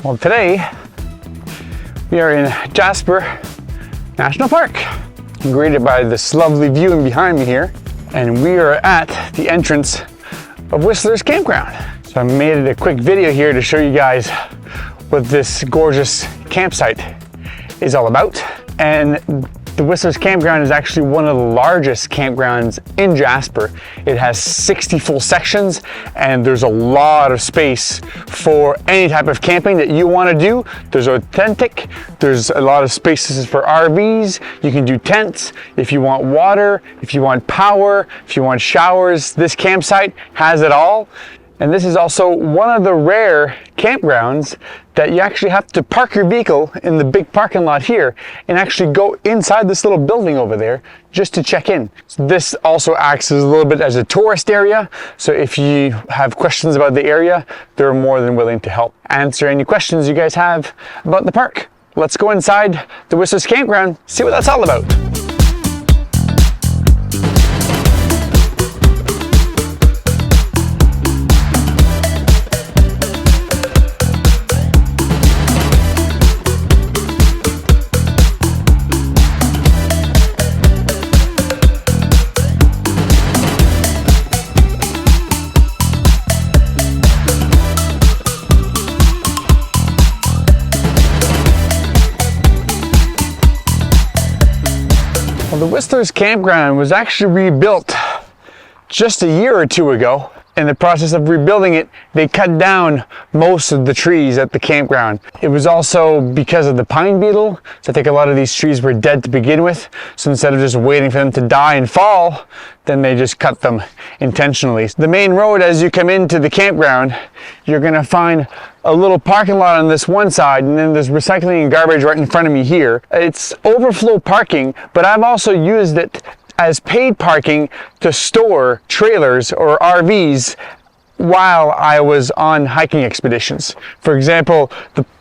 Well, today we are in Jasper National Park, greeted by this lovely view in behind me here, and we are at the entrance of Whistlers Campground. So I made a quick video here to show you guys what this gorgeous campsite is all about. And the Whistlers Campground is actually one of the largest campgrounds in Jasper. It has 60 full sections, and there's a lot of space for any type of camping that you want to do. There's authentic, there's a lot of spaces for RVs. You can do tents if you want water, if you want power, if you want showers. This campsite has it all. And this is also one of the rare campgrounds that you actually have to park your vehicle in the big parking lot here and actually go inside this little building over there just to check in. So this also acts as a little bit as a tourist area. So if you have questions about the area, they're more than willing to help answer any questions you guys have about the park. Let's go inside the Whistlers Campground, see what that's all about. Well, the Whistlers Campground was actually rebuilt just a year or two ago. In the process of rebuilding it, they cut down most of the trees at the campground. It was also because of the pine beetle. So I think a lot of these trees were dead to begin with. So instead of just waiting for them to die and fall, then they just cut them intentionally. The main road as you come into the campground, you're gonna find a little parking lot on this one side, and then there's recycling and garbage right in front of me here. It's overflow parking, but I've also used it as paid parking to store trailers or RVs while I was on hiking expeditions. For example,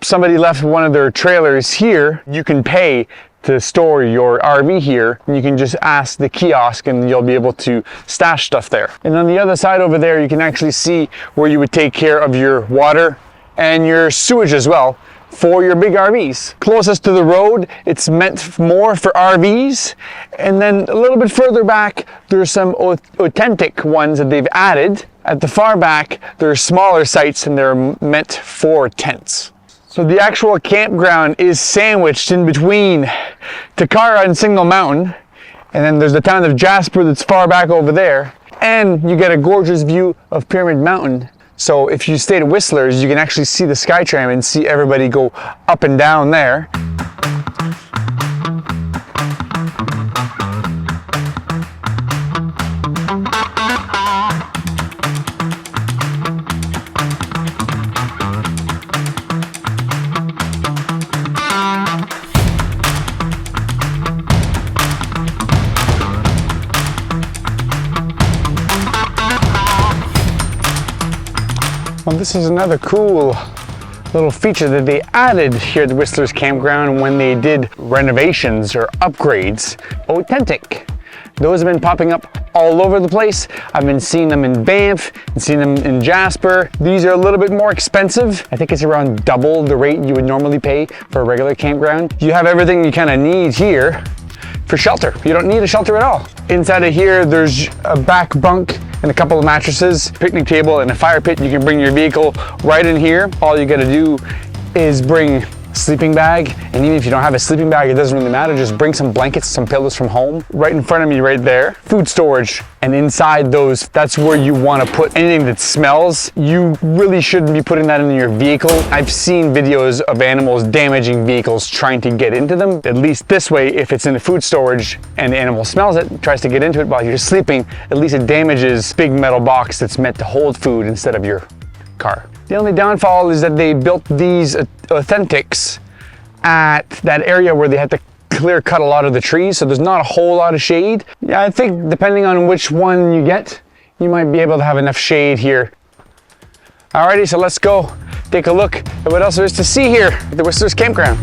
somebody left one of their trailers here. You can pay to store your RV here, and you can just ask the kiosk and you'll be able to stash stuff there. And on the other side over there, you can actually see where you would take care of your water and your sewage as well for your big RVs. Closest to the road, it's meant more for RVs. And then a little bit further back, there's some authentic ones that they've added. At the far back, there are smaller sites and they're meant for tents. So the actual campground is sandwiched in between Takara and Signal Mountain. And then there's the town of Jasper that's far back over there. And you get a gorgeous view of Pyramid Mountain. So if you stay at Whistlers, you can actually see the Skytram and see everybody go up and down there. Well, this is another cool little feature that they added here at the Whistlers Campground when they did renovations or upgrades. Authentic. Those have been popping up all over the place. I've been seeing them in Banff and seeing them in Jasper. These are a little bit more expensive. I think it's around double the rate you would normally pay for a regular campground. You have everything you kind of need here for shelter. You don't need a shelter at all. Inside of here, there's a back bunk and a couple of mattresses, picnic table, and a fire pit. You can bring your vehicle right in here. All you gotta do is bring a sleeping bag, and even if you don't have a sleeping bag, it doesn't really matter. Just bring some blankets, some pillows from home. Right in front of me right there, food storage. And inside those, that's where you wanna put anything that smells. You really shouldn't be putting that in your vehicle. I've seen videos of animals damaging vehicles trying to get into them. At least this way, if it's in the food storage and the animal smells it, tries to get into it while you're sleeping, at least it damages big metal box that's meant to hold food instead of your car. The only downfall is that they built these authentics at that area where they had to clear cut a lot of the trees, so there's not a whole lot of shade. Yeah, I think depending on which one you get, you might be able to have enough shade here. Alrighty, so let's go take a look at what else there is to see here at the Whistlers Campground.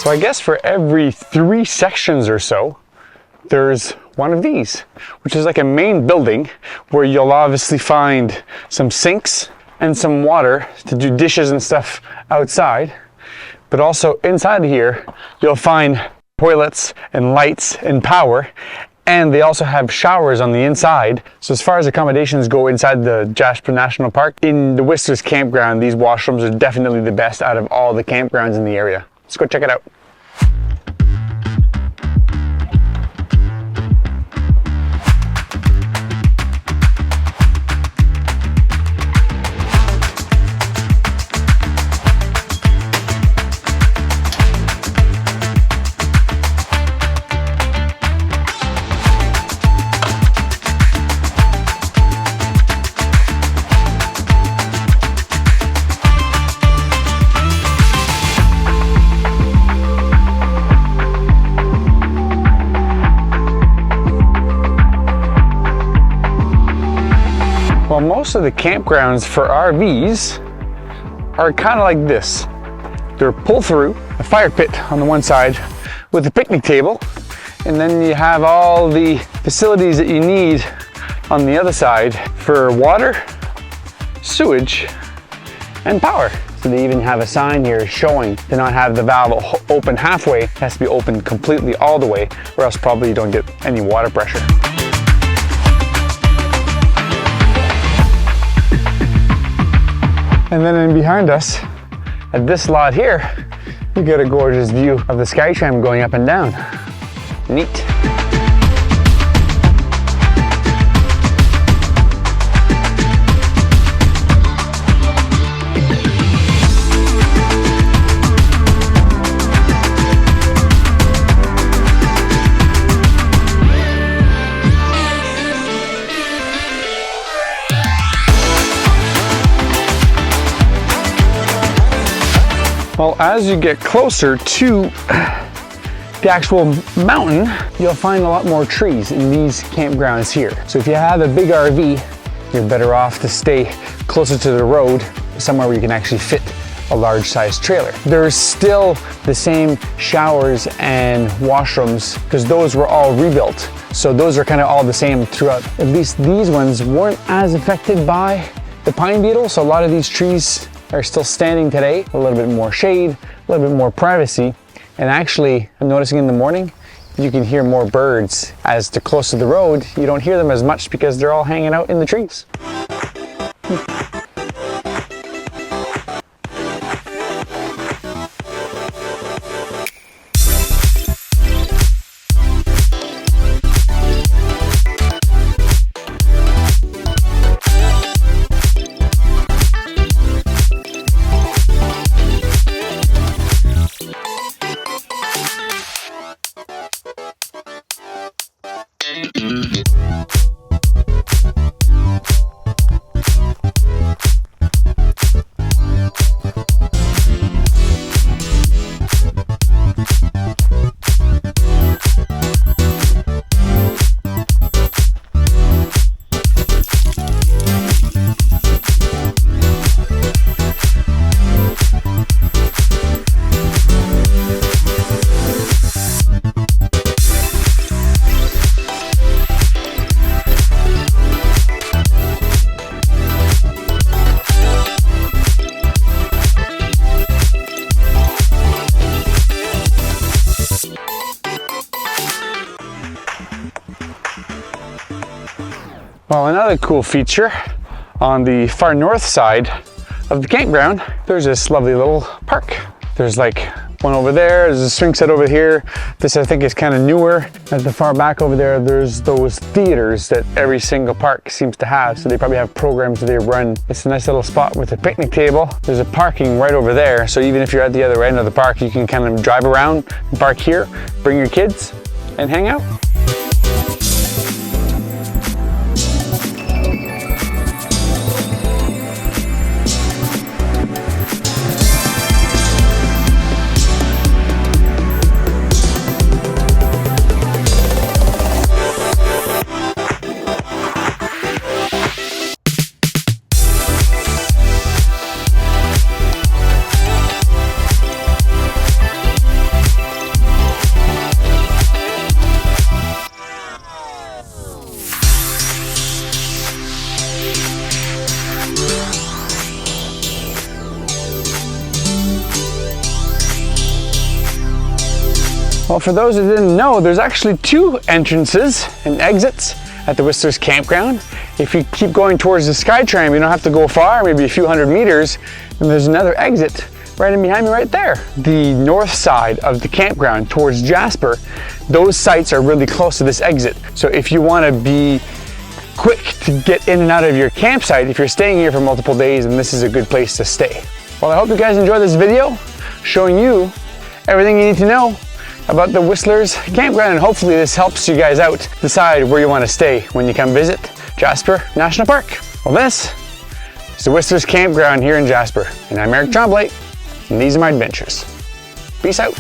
So I guess for every 3 sections or so, there's one of these, which is like a main building where you'll obviously find some sinks and some water to do dishes and stuff outside. But also inside of here, you'll find toilets and lights and power. And they also have showers on the inside. So as far as accommodations go inside the Jasper National Park, in the Whistlers Campground, these washrooms are definitely the best out of all the campgrounds in the area. Let's go check it out. Well, most of the campgrounds for RVs are kind of like this. They're pull through, a fire pit on the one side with a picnic table, and then you have all the facilities that you need on the other side for water, sewage, and power. So they even have a sign here showing to not have the valve open halfway. It has to be open completely all the way, or else probably you don't get any water pressure. And then in behind us, at this lot here, you get a gorgeous view of the Skytram going up and down. Neat. Well, as you get closer to the actual mountain, you'll find a lot more trees in these campgrounds here. So if you have a big RV, you're better off to stay closer to the road, somewhere where you can actually fit a large size trailer. There's still the same showers and washrooms because those were all rebuilt. So those are kind of all the same throughout. At least these ones weren't as affected by the pine beetle. So a lot of these trees are still standing today, a little bit more shade, a little bit more privacy. And actually, I'm noticing in the morning, you can hear more birds. As to close to the road, you don't hear them as much because they're all hanging out in the trees. Well, another cool feature on the far north side of the campground, there's this lovely little park. There's like one over there, there's a swing set over here. This I think is kind of newer. At the far back over there, there's those theaters that every single park seems to have. So they probably have programs that they run. It's a nice little spot with a picnic table. There's a parking right over there. So even if you're at the other end of the park, you can kind of drive around, park here, bring your kids and hang out. Well, for those who didn't know, there's actually 2 entrances and exits at the Whistlers Campground. If you keep going towards the Skytram, you don't have to go far, maybe a few hundred meters, and there's another exit right in behind me right there. The north side of the campground towards Jasper, those sites are really close to this exit. So if you want to be quick to get in and out of your campsite, if you're staying here for multiple days, then this is a good place to stay. Well, I hope you guys enjoyed this video showing you everything you need to know about the Whistlers Campground, and hopefully this helps you guys out decide where you want to stay when you come visit Jasper National Park. Well, this is the Whistlers Campground here in Jasper, and I'm Eric Tremblay, and these are my adventures. Peace out.